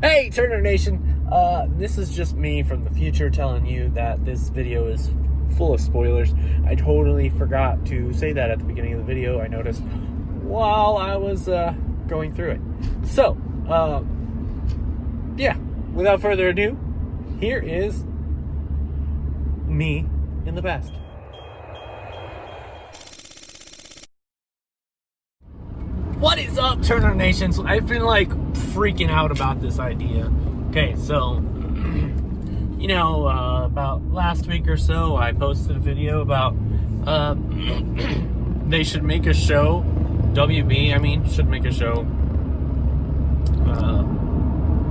Hey, Turner Nation! This is just me from the future telling you that this video is full of spoilers. I totally forgot to say that at the beginning of the video. I noticed while I was going through it. So, yeah, without further ado, here is me in the past. What is up, Turner Nation? So I've been freaking out about this idea. Okay, so about last week or so, I posted a video about they should make a show. WB, should make a show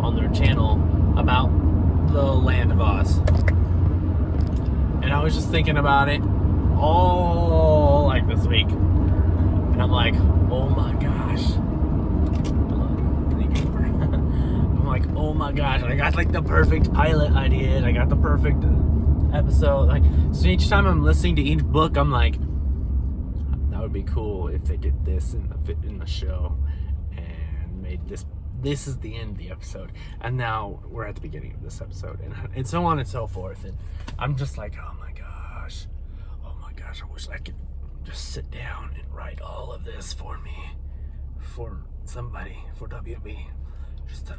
on their channel about the Land of Oz. And I was just thinking about it all this week. And I'm like, oh my gosh. I'm like, oh my gosh. I got the perfect pilot idea. And I got the perfect episode. So each time I'm listening to each book, I'm like, that would be cool if they did this in the show and made this. This is the end of the episode. And now we're at the beginning of this episode. And so on and so forth. And I'm just like, oh my gosh. I wish I could just sit down and write all of this for me, for somebody, for WB. Just all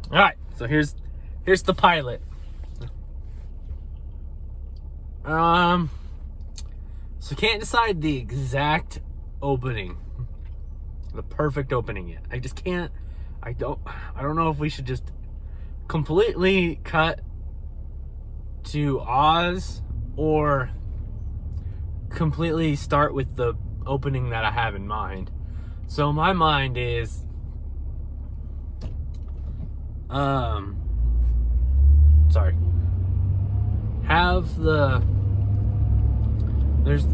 right. So here's the pilot. So can't decide the exact opening, the perfect opening yet. I just can't. I don't know if we should just completely cut to Oz or completely start with the opening that I have in mind. So my mind is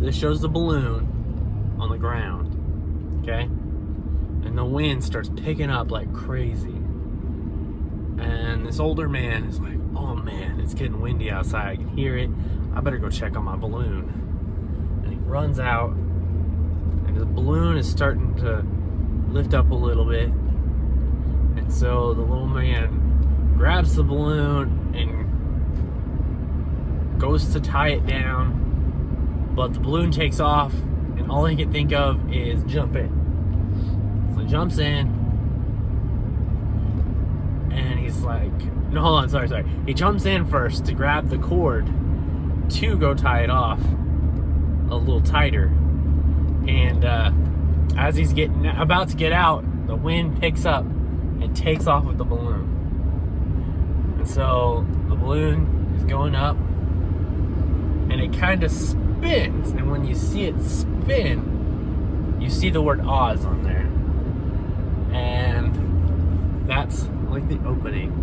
it shows the balloon on the ground, okay? And the wind starts picking up like crazy. And this older man is like, oh man, it's getting windy outside. I can hear it. I better go check on my balloon. And he runs out, and the balloon is starting to lift up a little bit. And so the little man grabs the balloon and goes to tie it down, but the balloon takes off, and all he can think of is jump in. So he jumps in, and he's like, no, hold on, sorry. He jumps in first to grab the cord to go tie it off a little tighter. And as he's about to get out, the wind picks up and takes off with the balloon. And so the balloon is going up, and it kind of spins. And when you see it spin, you see the word Oz on there. And that's the opening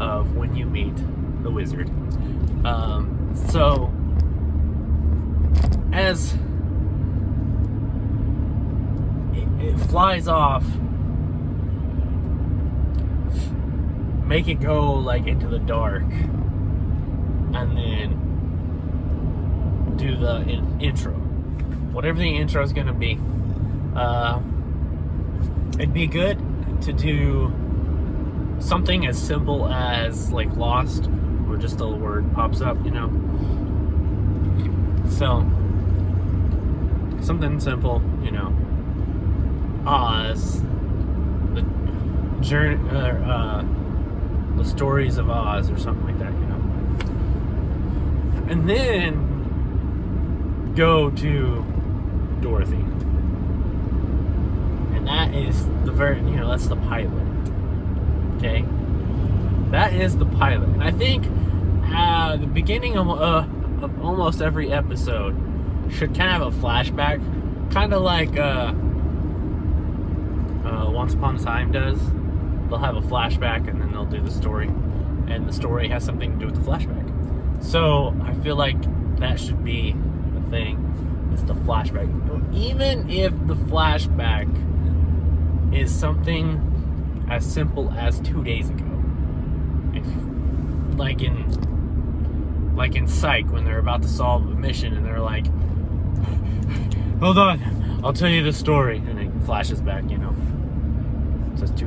of when you meet the wizard. So as it flies off, make it go into the dark, and then do the intro, whatever the intro is going to be. It'd be good to do something as simple as Lost, where just a word pops up, So something simple, Oz, the journey, the stories of Oz, or something like that, And then go to Dorothy, and that is that's the pilot. Okay, that is the pilot. And I think the beginning of almost every episode should kind of have a flashback, kind of like Once Upon a Time does. They'll have a flashback, and then they'll do the story, and the story has something to do with the flashback. So I feel like that should be the thing. It's the flashback. Even if the flashback is something as simple as 2 days ago. Like in Psych, when they're about to solve a mission and they're like, hold on, I'll tell you the story, and it flashes back,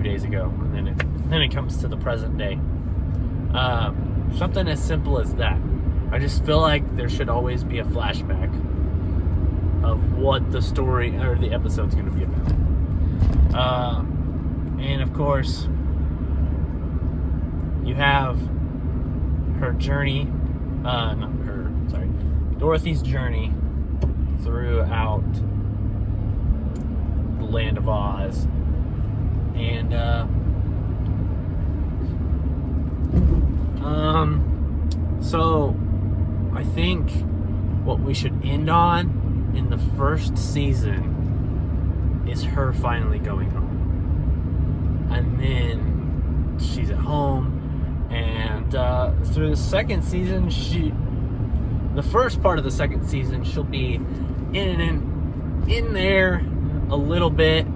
2 days ago, and then it comes to the present day. Something as simple as that. I just feel like there should always be a flashback of what the story or the episode's going to be about. And of course, you have her journey, Dorothy's journey throughout the land of Oz. And, so I think what we should end on in the first season is her finally going home. And then she's at home, and through the second season, the first part of the second season, she'll be in there a little bit,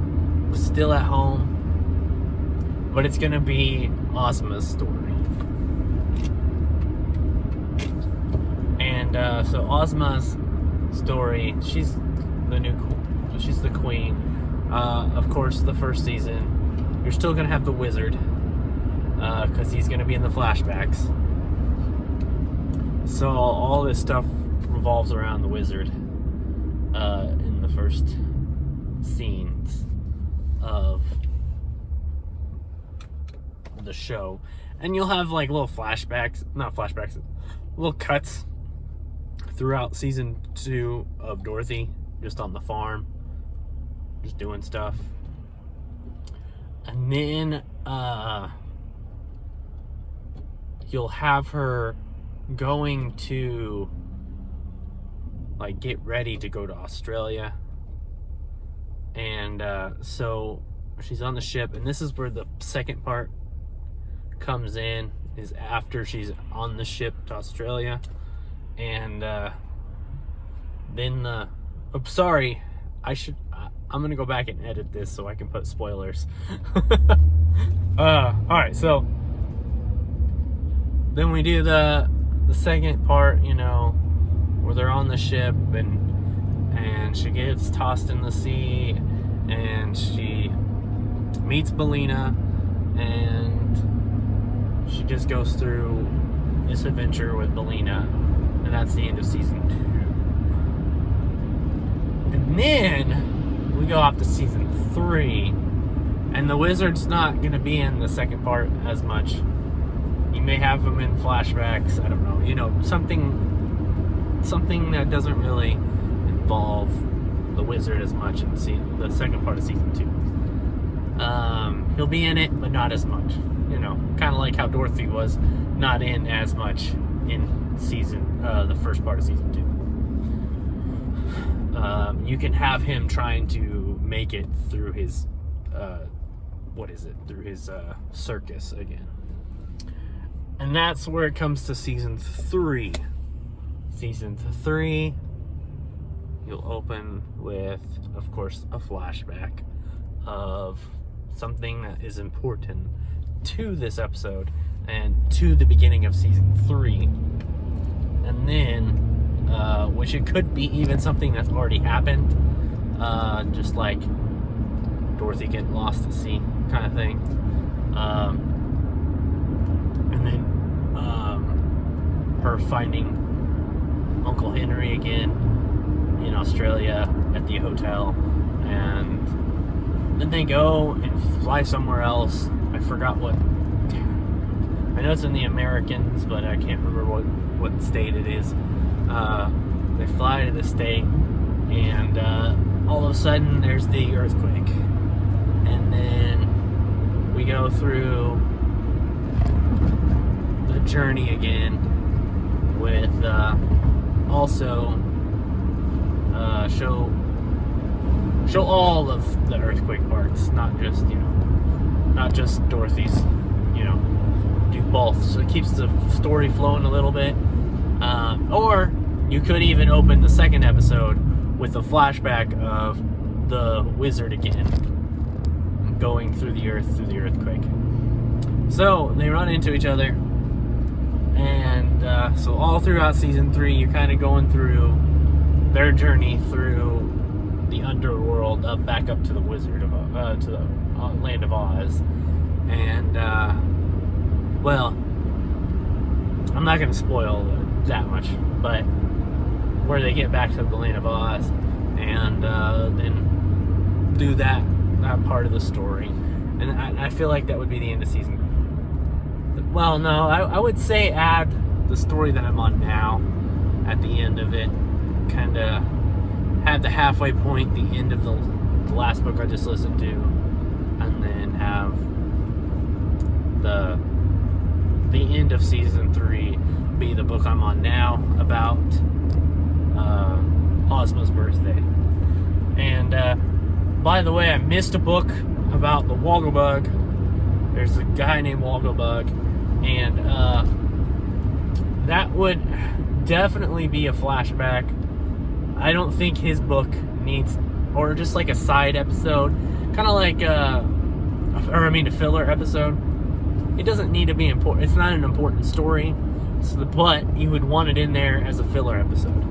still at home, but it's gonna be Ozma's story. And so Ozma's story, she's the queen. Of course, the first season, you're still gonna have the wizard, because he's gonna be in the flashbacks. So all this stuff revolves around the wizard in the first scenes of the show. And you'll have like little little cuts throughout season 2 of Dorothy, just on the farm, just doing stuff. And then you'll have her going to like get ready to go to Australia. And so she's on the ship, and this is where the second part comes in, is after she's on the ship to Australia. And then I'm gonna go back and edit this so I can put spoilers. Alright, so then we do the second part, where they're on the ship, and she gets tossed in the sea, and she meets Billina, and she just goes through this adventure with Billina, and that's the end of season 2. And then we go off to season 3, and the wizard's not going to be in the second part as much. You may have him in flashbacks, I don't know, something that doesn't really involve the wizard as much in the second part of season 2. He'll be in it, but not as much. Kind of like how Dorothy was not in as much in the first part of season 2. You can have him trying to make it through his, through his circus again. And that's where it comes to season 3. Season 3, you'll open with, of course, a flashback of something that is important to this episode and to the beginning of season 3. And then, which it could be even something that's already happened, just like Dorothy getting lost at sea kind of thing. And then her finding Uncle Henry again in Australia at the hotel, and then they go and fly somewhere else. I forgot what. I know it's in the Americans, but I can't remember what state it is. They fly to the state, and all of a sudden there's the earthquake, and then we go through the journey again with also show all of the earthquake parts, not just Dorothy's, do both, so it keeps the story flowing a little bit. Or you could even open the second episode with a flashback of the wizard again going through the earthquake. So they run into each other, and so all throughout season 3, you're kind of going through their journey through the underworld, back up to the Wizard of to the Land of Oz. And, well, I'm not going to spoil that much, but where they get back to the Land of Oz and then do that part of the story. And I feel like that would be the end of season. Well, no, I would say add the story that I'm on now at the end of it. Kind of have the halfway point, the end of the last book I just listened to, and then have the end of season 3 be the book I'm on now about Ozma's birthday. And by the way, I missed a book about the Wogglebug. There's a guy named Wogglebug, and that would definitely be a flashback. I don't think his book needs, or just like a side episode, kind of like a filler episode. It doesn't need to be important. It's not an important story, but you would want it in there as a filler episode.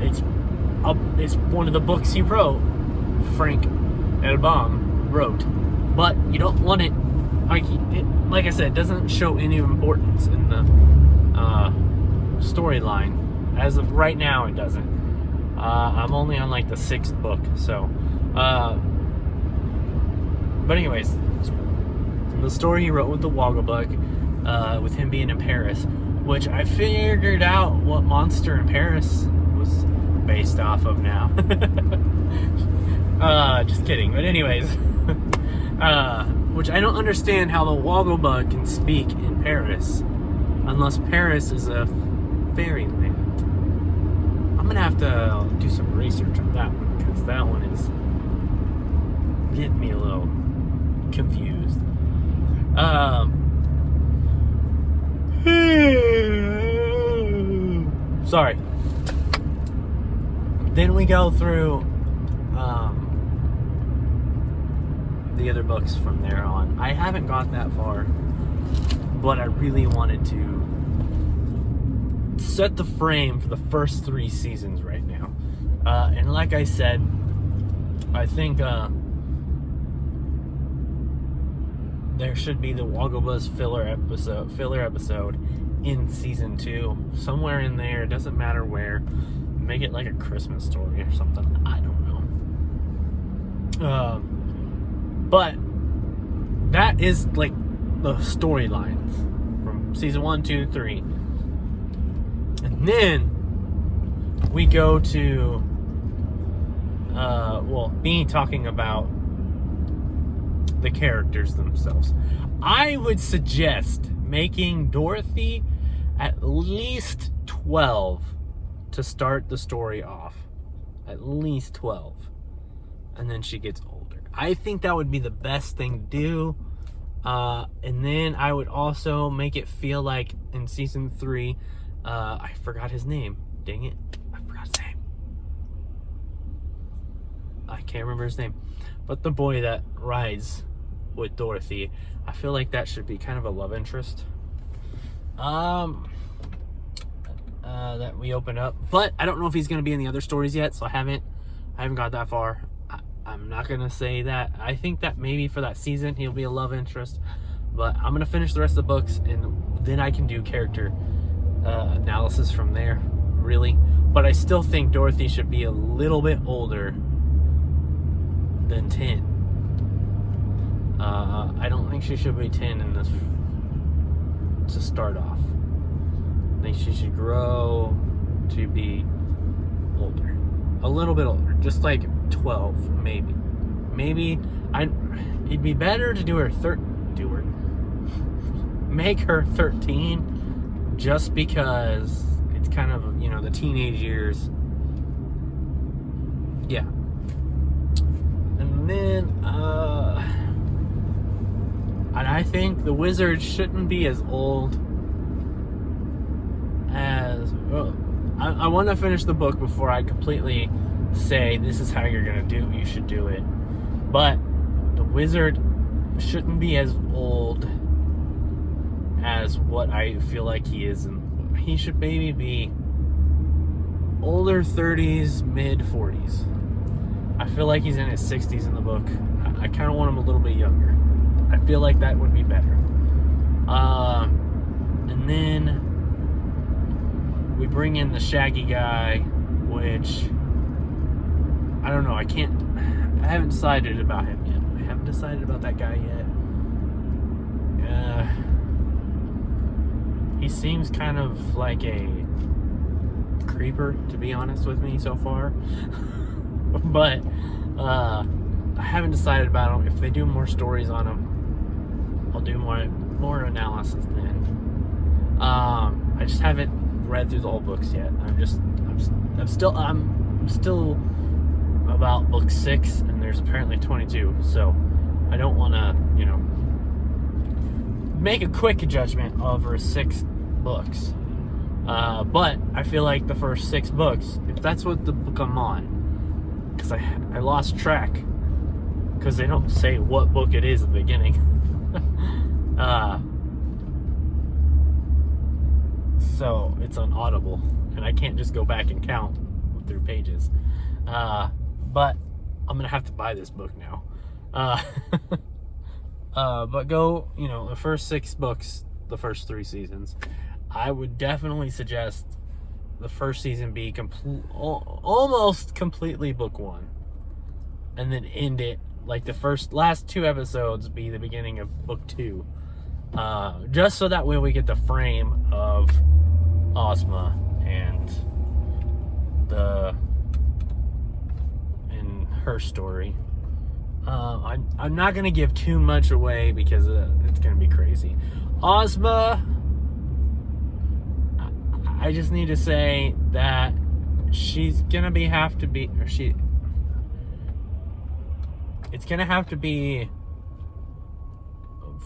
It's one of the books he wrote, Frank Elbaum wrote, but you don't want it. Like I said, it doesn't show any importance in the storyline. As of right now, it doesn't. I'm only on like the 6th book, so. But anyways, the story he wrote with the Wogglebug, with him being in Paris, which I figured out what monster in Paris was based off of now. Just kidding. But anyways, which I don't understand how the Wogglebug can speak in Paris, unless Paris is a fairyland. I'm gonna have to do some research on that one, because that one is getting me a little confused. Sorry. Then we go through the other books from there on. I haven't got that far, but I really wanted to set the frame for the first 3 seasons right now. And like I said, I think there should be the Wogglebuzz filler episode in season 2, somewhere in there. It doesn't matter where. Make it like a Christmas story or something. I don't know. But that is like the storylines from season 1, 2, 3, and then we go to me talking about the characters themselves. I would suggest making Dorothy at least 12 to start the story off. At least 12. And then she gets older. I think that would be the best thing to do. And then I would also make it feel like in season 3, I forgot his name. Dang it. I forgot his name. I can't remember his name. But the boy that rides with Dorothy, I feel like that should be kind of a love interest. That we open up. But I don't know if he's going to be in the other stories yet, so I haven't got that far. I'm not going to say that. I think that maybe for that season he'll be a love interest, but I'm going to finish the rest of the books and then I can do character analysis from there, really. But I still think Dorothy should be a little bit older than 10. I don't think she should be 10 in this to start off. I think she should grow to be older. A little bit older. Just like 12, maybe. It'd be better to make her 13, just because it's kind of, the teenage years. Yeah. And then, and I think the wizard shouldn't be as old as... I want to finish the book before I completely say this is how you should do it. But the wizard shouldn't be as old as what I feel like he is. And he should maybe be older 30s, mid 40s. I feel like he's in his 60s in the book. I kind of want him a little bit younger. I feel like that would be better. And then we bring in the Shaggy guy, which I don't know. I haven't decided about him yet. I haven't decided about that guy yet. He seems kind of like a creeper, to be honest with me, so far. But I haven't decided about him. If they do more stories on him, I'll do more analysis then. I just haven't read through the whole books yet. I'm still about book 6, and there's apparently 22. So I don't want to, make a quick judgment over 6 books. But I feel like the first 6 books, if that's what the book I'm on, because I lost track, because they don't say what book it is at the beginning. So it's on Audible, and I can't just go back and count through pages. But I'm gonna have to buy this book now. But go, the first 6 books, the first 3 seasons. I would definitely suggest the first season be almost completely book 1, and then end it like the last 2 episodes be the beginning of book 2, just so that way we get the frame of Ozma and her story. I'm not gonna give too much away because it's gonna be crazy. Ozma, I just need to say that it's gonna have to be,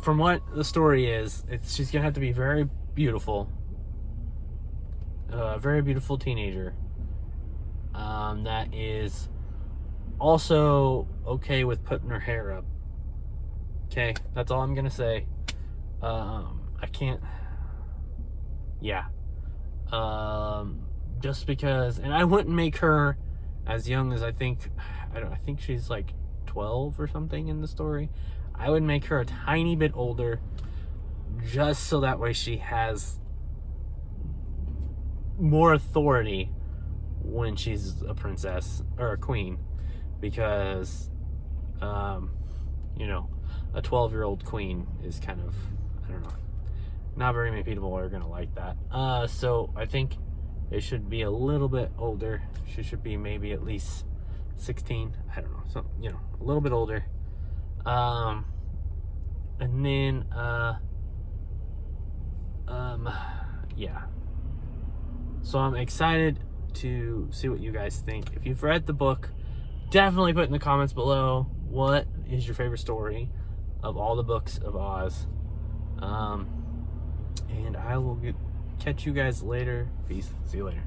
from what the story is, she's gonna have to be very beautiful, very beautiful teenager, that is also okay with putting her hair up. Okay, that's all I'm gonna say. I can't. Yeah. Just because, and I wouldn't make her as young as I think she's like 12 or something in the story. I would make her a tiny bit older, just so that way she has more authority when she's a princess or a queen, because a 12-year-old queen is kind of, I don't know, not very many people are gonna like that. So I think it should be a little bit older. She should be maybe at least 16. I don't know, so a little bit older. And then yeah. So I'm excited to see what you guys think. If you've read the book, definitely put in the comments below what is your favorite story of all the books of Oz. And I will catch you guys later. Peace. See you later.